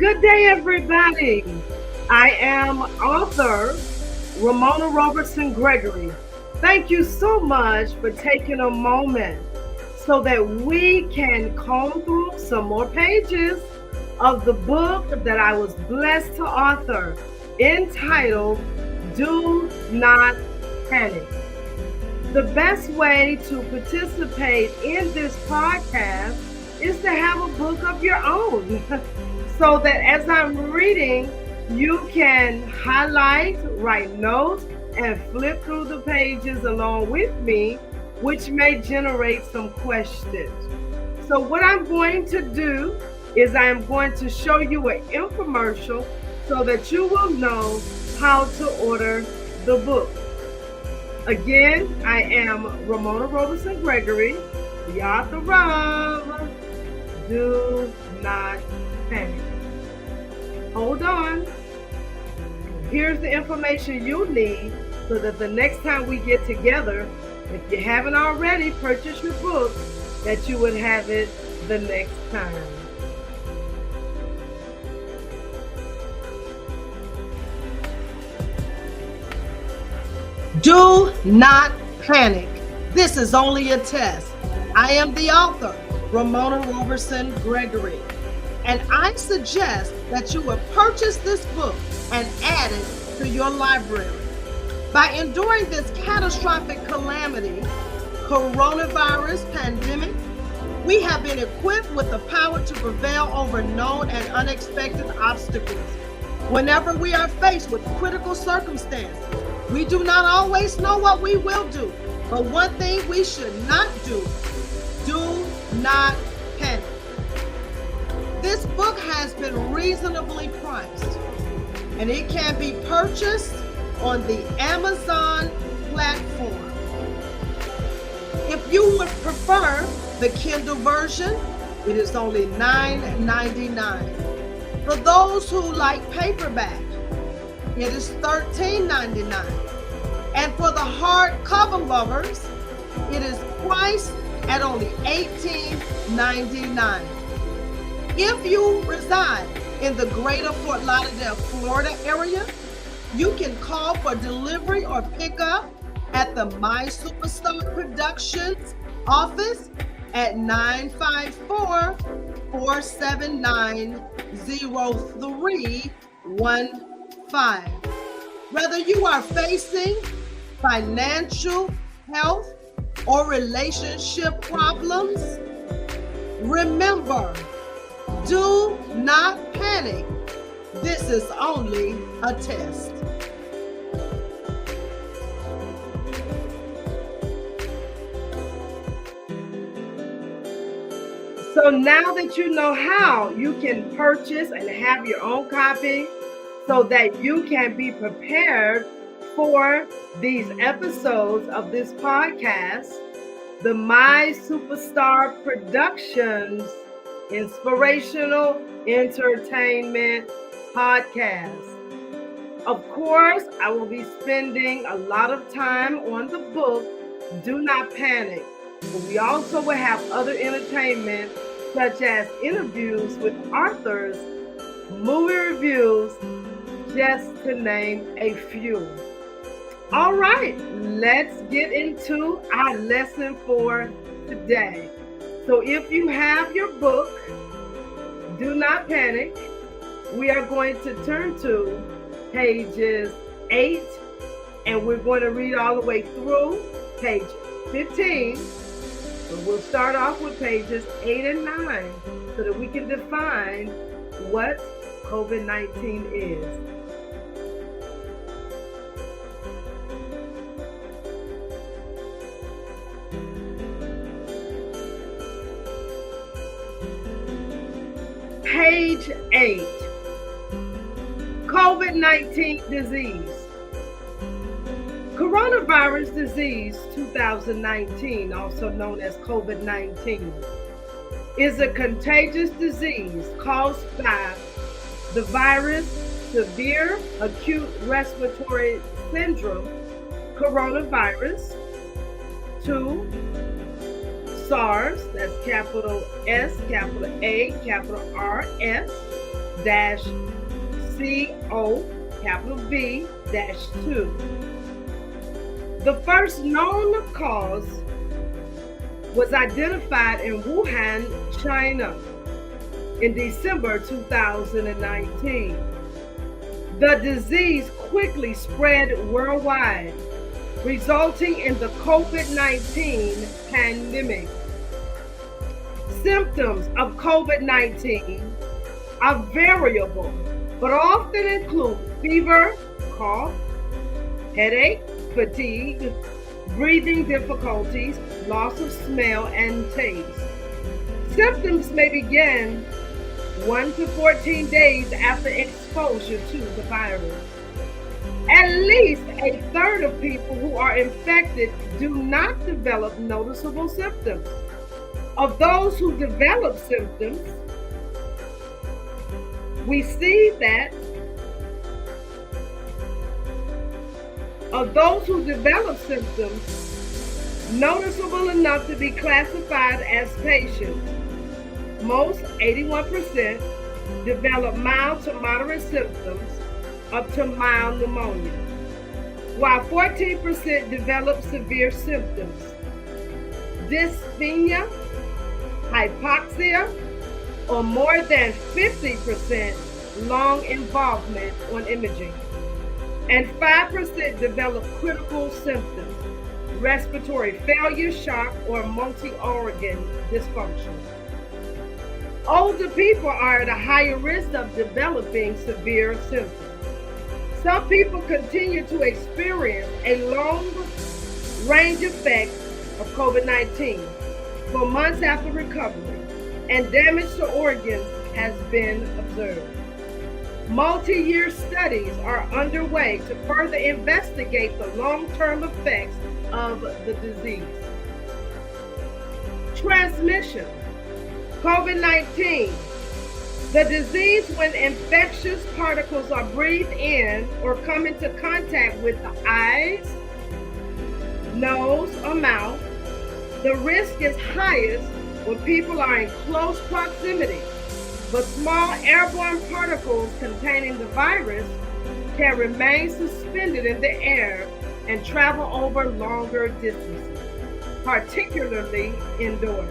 Good day, everybody. I am author Ramona Roberson Gregory. Thank you so much for taking a moment so that we can comb through some more pages of the book that I was blessed to author, entitled Do Not Panic. The best way to participate in this podcast is to have a book of your own so that as I'm reading, you can highlight, write notes, and flip through the pages along with me, which may generate some questions. So what I'm going to do is I'm going to show you an infomercial so that you will know how to order the book. Again, I am Ramona Roberson Gregory, the author of Do Not Panic. Hold on. Here's the information you need so that the next time we get together, if you haven't already purchased your book, that you would have it the next time. Do not panic. This is only a test. I am the author, Ramona Roberson Gregory, and I suggest that you will purchase this book and add it to your library. By enduring this catastrophic calamity, coronavirus pandemic, we have been equipped with the power to prevail over known and unexpected obstacles. Whenever we are faced with critical circumstances, we do not always know what we will do, but one thing we should not do not panic. This book has been reasonably priced, and it can be purchased on the Amazon platform. If you would prefer the Kindle version, it is only $9.99. For those who like paperback, it is $13.99. And for the hardcover lovers, it is priced at only $18.99. If you reside in the greater Fort Lauderdale, Florida area, you can call for delivery or pickup at the My Superstar Productions office at 954-479-0315. Whether you are facing financial, health, or relationship problems, remember, do not panic. This is only a test. So now that you know how you can purchase and have your own copy so that you can be prepared for these episodes of this podcast, the My Superstar Productions Inspirational Entertainment Podcast. Of course, I will be spending a lot of time on the book, Do Not Panic. But we also will have other entertainment such as interviews with authors, movie reviews, just to name a few. All right, let's get into our lesson for today. So if you have your book, Do Not Panic, we are going to turn to pages 8, and we're going to read all the way through page 15. So we'll start off with pages 8 and 9 so that we can define what COVID-19 is. Page 8, COVID-19 disease. Coronavirus disease 2019, also known as COVID-19, is a contagious disease caused by the virus severe acute respiratory syndrome, coronavirus. 2, SARS, that's capital S, capital A, capital R, S. dash CO, capital V, dash 2. The first known cause was identified in Wuhan, China in December 2019. The disease quickly spread worldwide, resulting in the COVID-19 pandemic. Symptoms of COVID-19 are variable, but often include fever, cough, headache, fatigue, breathing difficulties, loss of smell and taste. Symptoms may begin 1 to 14 days after exposure to the virus. At least a third of people who are infected do not develop noticeable symptoms. Of those who develop symptoms, we see that of those who develop symptoms noticeable enough to be classified as patients, most 81% develop mild to moderate symptoms up to mild pneumonia, while 14% develop severe symptoms, dyspnea, hypoxia, or more than 50% lung involvement on imaging, and 5% develop critical symptoms, respiratory failure, shock, or multi-organ dysfunction. Older people are at a higher risk of developing severe symptoms. Some people continue to experience a long-range effect of COVID-19 for months after recovery, and damage to organs has been observed. Multi-year studies are underway to further investigate the long-term effects of the disease. Transmission. COVID-19. The disease when infectious particles are breathed in or come into contact with the eyes, nose, or mouth. The risk is highest when people are in close proximity, but small airborne particles containing the virus can remain suspended in the air and travel over longer distances, particularly indoors.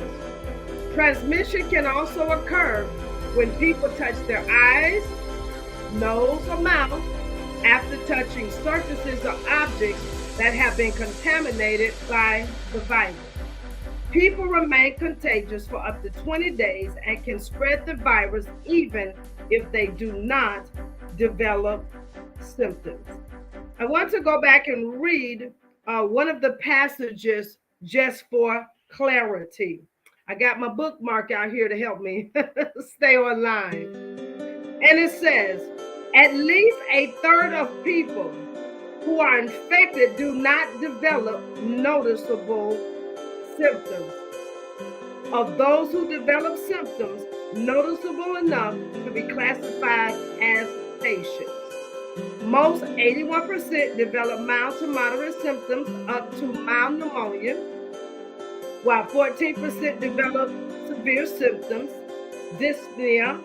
Transmission can also occur when people touch their eyes, nose, or mouth after touching surfaces or objects that have been contaminated by the virus. People remain contagious for up to 20 days and can spread the virus even if they do not develop symptoms. I want to go back and read one of the passages just for clarity. I got my bookmark out here to help me stay online. And it says, at least a third of people who are infected do not develop noticeable symptoms. Of those who develop symptoms noticeable enough to be classified as patients, most 81% develop mild to moderate symptoms up to mild pneumonia, while 14% develop severe symptoms, dyspnea,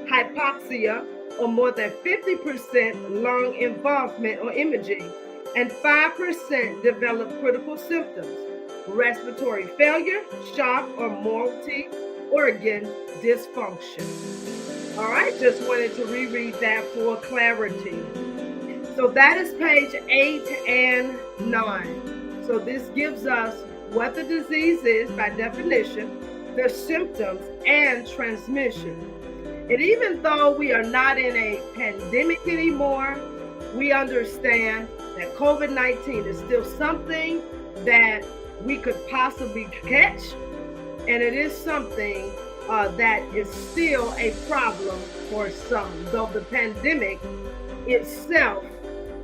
hypoxia, or more than 50% lung involvement or imaging, and 5% develop critical symptoms, respiratory failure, shock, or multi-organ dysfunction. All right, just wanted to reread that for clarity. So that is page 8 and 9. So this gives us what the disease is by definition, the symptoms, and transmission. And even though we are not in a pandemic anymore, we understand that COVID-19 is still something that we could possibly catch, and it is something that is still a problem for some, though the pandemic itself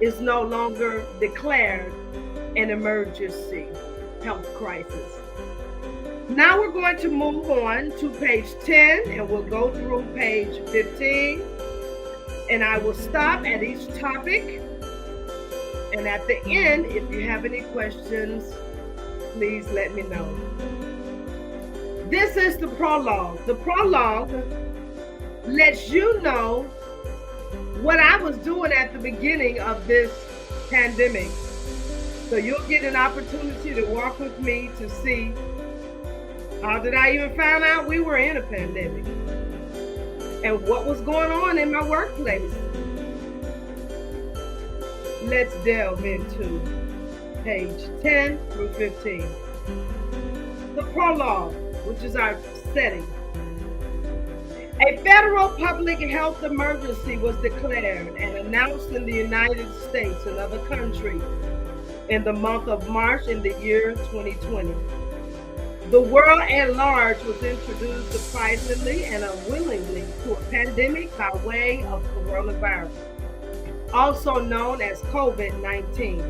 is no longer declared an emergency health crisis. Now we're going to move on to page 10, and we'll go through page 15, and I will stop at each topic, and at the end, if you have any questions, please let me know. This is the prologue. The prologue lets you know what I was doing at the beginning of this pandemic. So you'll get an opportunity to walk with me to see how did I even find out we were in a pandemic and what was going on in my workplace. Let's delve into page 10 through 15. The prologue, which is our setting. A federal public health emergency was declared and announced in the United States and other countries in the month of March in the year 2020. The world at large was introduced surprisingly and unwillingly to a pandemic by way of coronavirus, also known as COVID-19.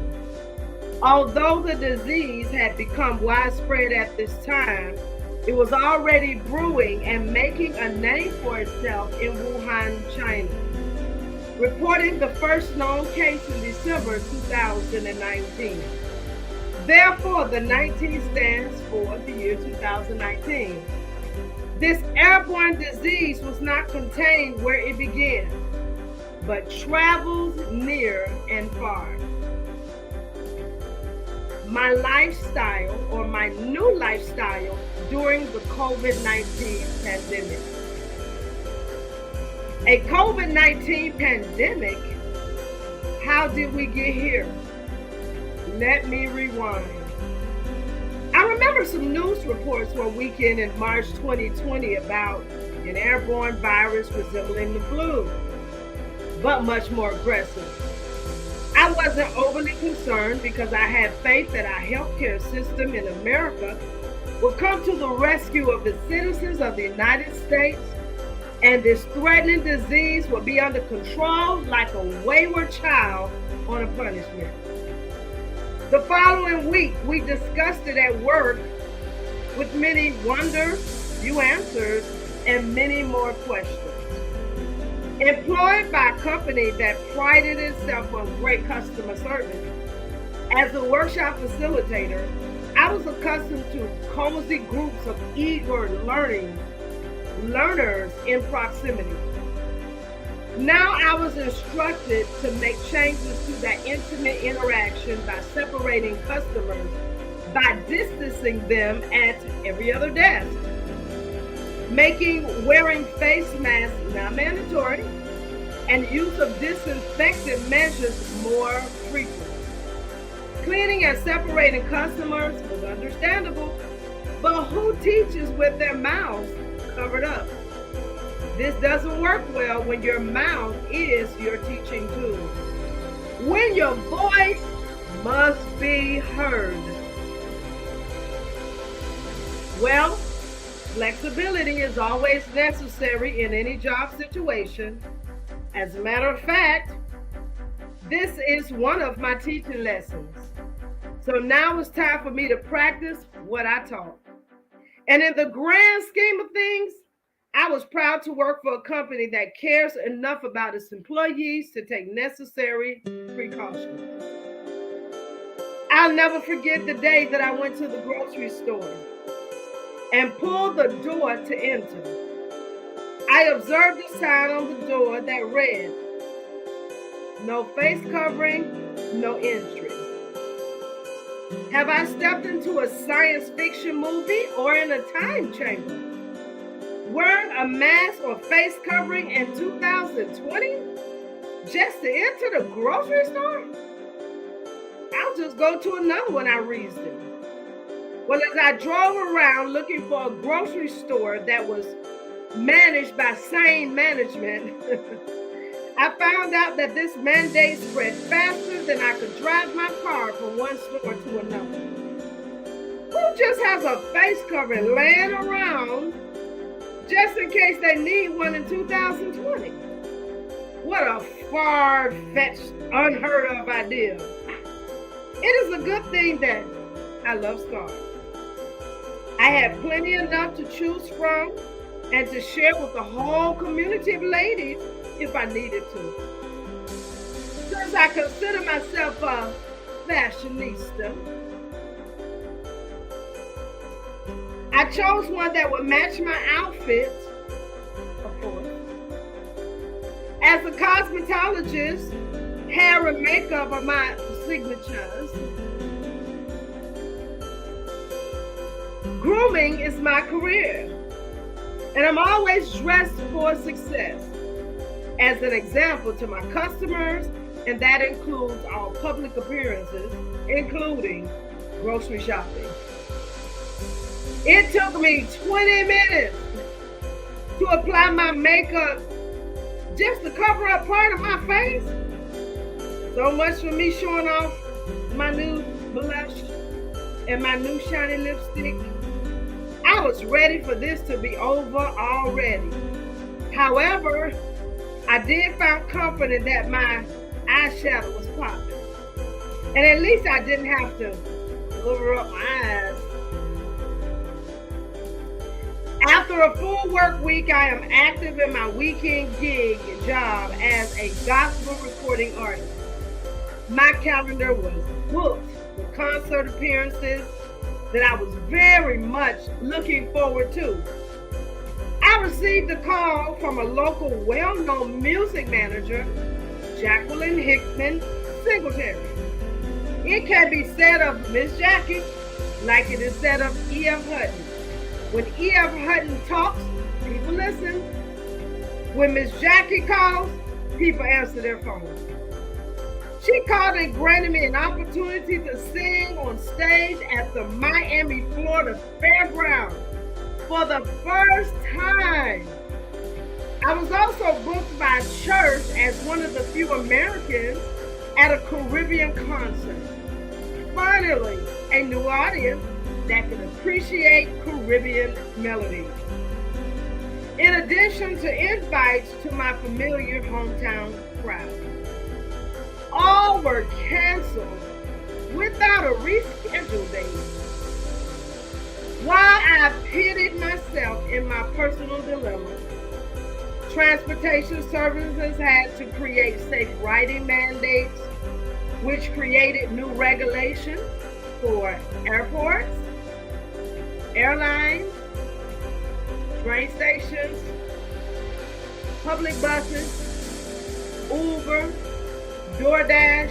Although the disease had become widespread at this time, it was already brewing and making a name for itself in Wuhan, China, reporting the first known case in December 2019. Therefore, the 19 stands for the year 2019. This airborne disease was not contained where it began, but travels near and far. My lifestyle, or my new lifestyle, during the COVID-19 pandemic. A COVID-19 pandemic? How did we get here? Let me rewind. I remember some news reports one weekend in March 2020 about an airborne virus resembling the flu, but much more aggressive. I wasn't overly concerned because I had faith that our healthcare system in America would come to the rescue of the citizens of the United States, and this threatening disease would be under control like a wayward child on a punishment. The following week, we discussed it at work with many wonders, few answers, and many more questions. Employed by a company that prided itself on great customer service, as a workshop facilitator, I was accustomed to cozy groups of eager learners in proximity. Now I was instructed to make changes to that intimate interaction by separating customers, by distancing them at every other desk, making wearing face masks not mandatory, and use of disinfectant measures more frequent. Cleaning and separating customers was understandable, but who teaches with their mouths covered up? This doesn't work well when your mouth is your teaching tool, when your voice must be heard. Well, flexibility is always necessary in any job situation. As a matter of fact, this is one of my teaching lessons. So now it's time for me to practice what I taught. And in the grand scheme of things, I was proud to work for a company that cares enough about its employees to take necessary precautions. I'll never forget the day that I went to the grocery store and pulled the door to enter. I observed a sign on the door that read, "No face covering, no entry." Have I stepped into a science fiction movie or in a time chamber? Wearing a mask or face covering in 2020 just to enter the grocery store? I'll just go to another one, I reasoned. Well, as I drove around looking for a grocery store that was managed by sane management, I found out that this mandate spread faster than I could drive my car from one store to another. Who just has a face covering laying around just in case they need one in 2020? What a far-fetched, unheard of idea. It is a good thing that I love scarves. I had plenty enough to choose from and to share with the whole community of ladies if I needed to. Since I consider myself a fashionista, I chose one that would match my outfit, of course, As a cosmetologist, hair and makeup are my signatures. Grooming is my career, and I'm always dressed for success. As an example to my customers, and that includes all public appearances, including grocery shopping. It took me 20 minutes to apply my makeup just to cover up part of my face. So much for me showing off my new blush and my new shiny lipstick. I was ready for this to be over already. However, I did find confident that my eyeshadow was popping. And at least I didn't have to cover up my eyes. After a full work week, I am active in my weekend gig job as a gospel recording artist. My calendar was booked with concert appearances that I was very much looking forward to. I received a call from a local well-known music manager, Jacqueline Hickman Singletary. It can be said of Miss Jackie like it is said of E.F. Hutton. When E.F. Hutton talks, people listen. When Miss Jackie calls, people answer their phones. She called and granted me an opportunity to sing on stage at the Miami, Florida Fairgrounds for the first time. I was also booked by church as one of the few Americans at a Caribbean concert. Finally, a new audience that can appreciate Caribbean melodies. In addition to invites to my familiar hometown crowd. All were canceled without a rescheduled date. While I pitied myself in my personal dilemma, transportation services had to create safe riding mandates, which created new regulations for airports, airlines, train stations, public buses, Uber, DoorDash,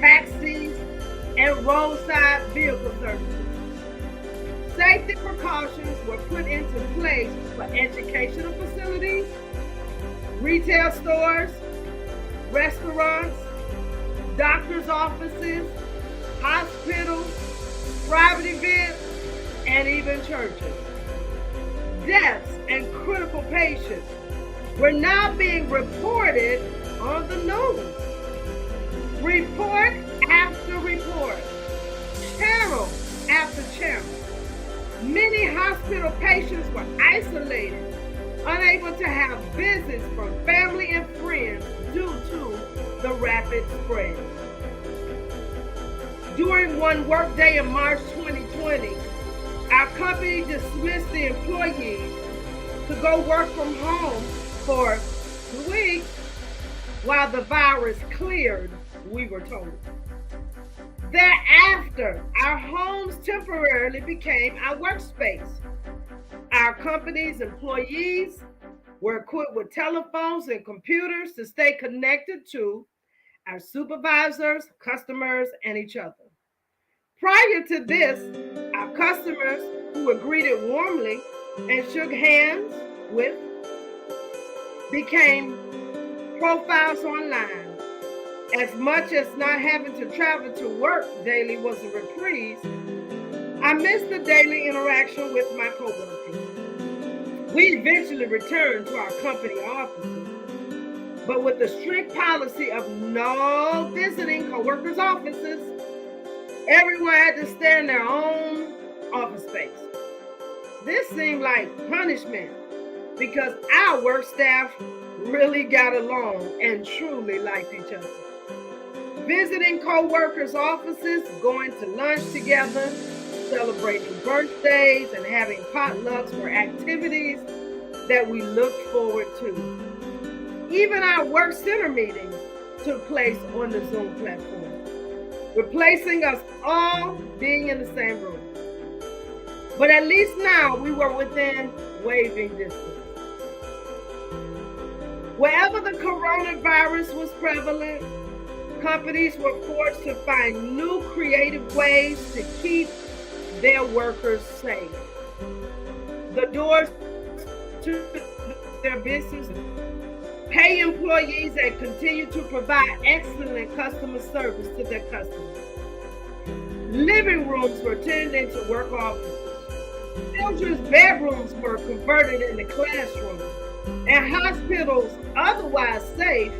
taxis, and roadside vehicle services. Safety precautions were put into place for educational facilities, retail stores, restaurants, doctor's offices, hospitals, private events, and even churches. Deaths and critical patients were now being reported on the news. Report after report, channel after channel. Many hospital patients were isolated, unable to have visits from family and friends due to the rapid spread. During one workday in March 2020, our company dismissed the employees to go work from home for 2 weeks while the virus cleared, we were told. Thereafter, our homes temporarily became our workspace. Our company's employees were equipped with telephones and computers to stay connected to our supervisors, customers, and each other. Prior to this, our customers who were greeted warmly and shook hands with became profiles online. As much as not having to travel to work daily was a reprieve, I missed the daily interaction with my coworkers. We eventually returned to our company offices, but with the strict policy of no visiting coworkers' offices, everyone had to stay in their own office space. This seemed like punishment because our work staff really got along and truly liked each other. Visiting co-workers' offices, going to lunch together, celebrating birthdays, and having potlucks were activities that we looked forward to. Even our work center meetings took place on the Zoom platform, replacing us all being in the same room. But at least now we were within waving distance. Wherever the coronavirus was prevalent, companies were forced to find new creative ways to keep their workers safe. The doors to their business pay employees and continue to provide excellent customer service to their customers. Living rooms were turned into work offices. Children's bedrooms were converted into classrooms, and hospitals, otherwise safe,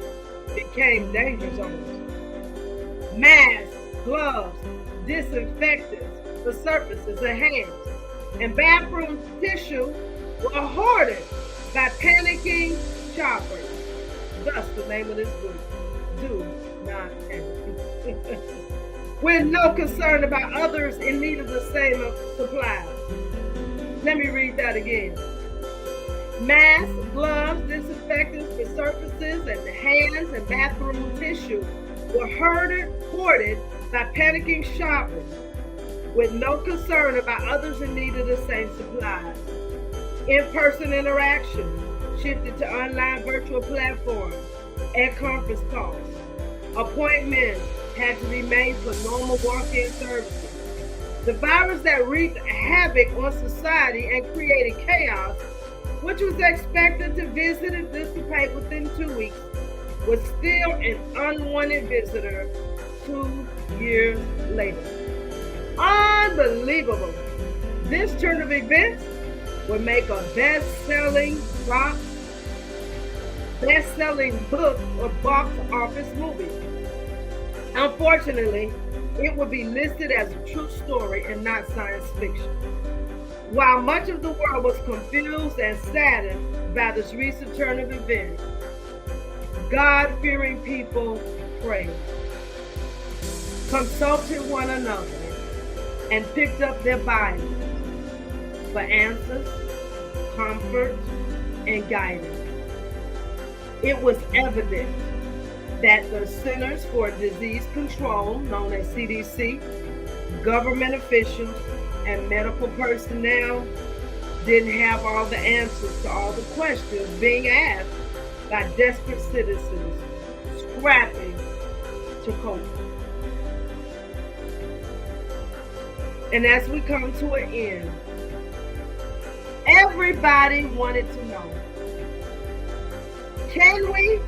became danger zones. Masks, gloves, disinfectants for surfaces and hands, and bathroom tissue were hoarded by panicking shoppers. Thus the name of this book, Do Not Panic. With no concern about others in need of the same supplies. Let me read that again. Masks, gloves, disinfectants for surfaces, and hands and bathroom tissue were hoarded by panicking shoppers with no concern about others in need of the same supplies. In-person interaction shifted to online virtual platforms and conference calls. Appointments had to be made for normal walk-in services. The virus that wreaked havoc on society and created chaos, which was expected to visit and dissipate within 2 weeks, was still an unwanted visitor 2 years later. Unbelievable! This turn of events would make a best-selling book or box office movie. Unfortunately, it would be listed as a true story and not science fiction. While much of the world was confused and saddened by this recent turn of events, God-fearing people prayed, consulted one another, and picked up their Bibles for answers, comfort, and guidance. It was evident that the Centers for Disease Control, known as CDC, government officials, and medical personnel didn't have all the answers to all the questions being asked by desperate citizens scrapping to cope. And as we come to an end, everybody wanted to know, can we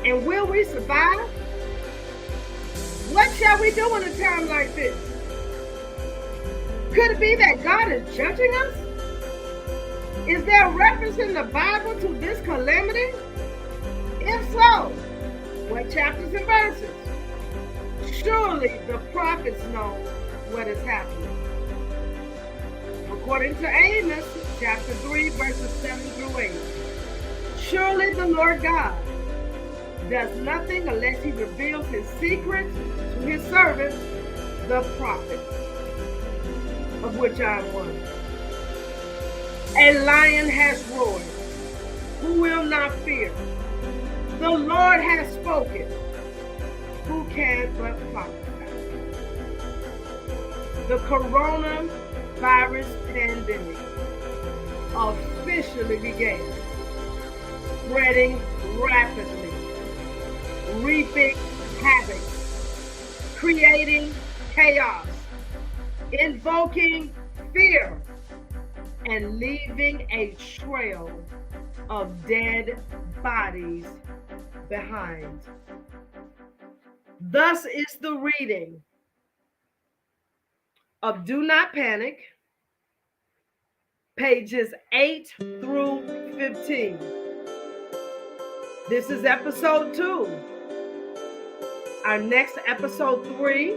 and will we survive? What shall we do in a time like this? Could it be that God is judging us? Is there a reference in the Bible to this calamity? If so, what chapters and verses? Surely the prophets know what is happening. According to Amos, chapter 3, verses 7 through 8. Surely the Lord God does nothing unless he reveals his secrets to his servants, the prophets, of which I am one. A lion has roared. Who will not fear? The Lord has spoken. Who can but prophesy? The coronavirus pandemic officially began, spreading rapidly, reaping havoc, creating chaos, invoking fear, and leaving a trail of dead bodies behind. Thus is the reading of Do Not Panic, pages 8 through 15. This is episode 2. Our next episode 3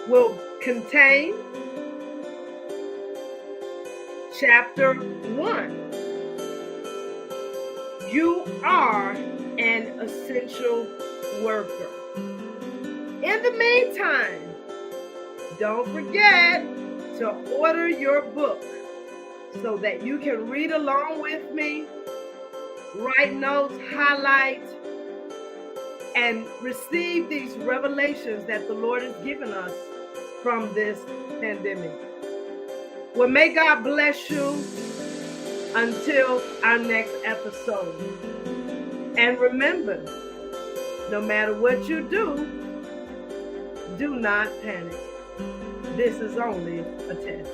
will contain chapter 1. You are an essential worker. In the meantime, don't forget to order your book so that you can read along with me, write notes, highlight, and receive these revelations that the Lord has given us from this pandemic. Well, may God bless you until our next episode. And remember, no matter what you do not panic. This is only a test.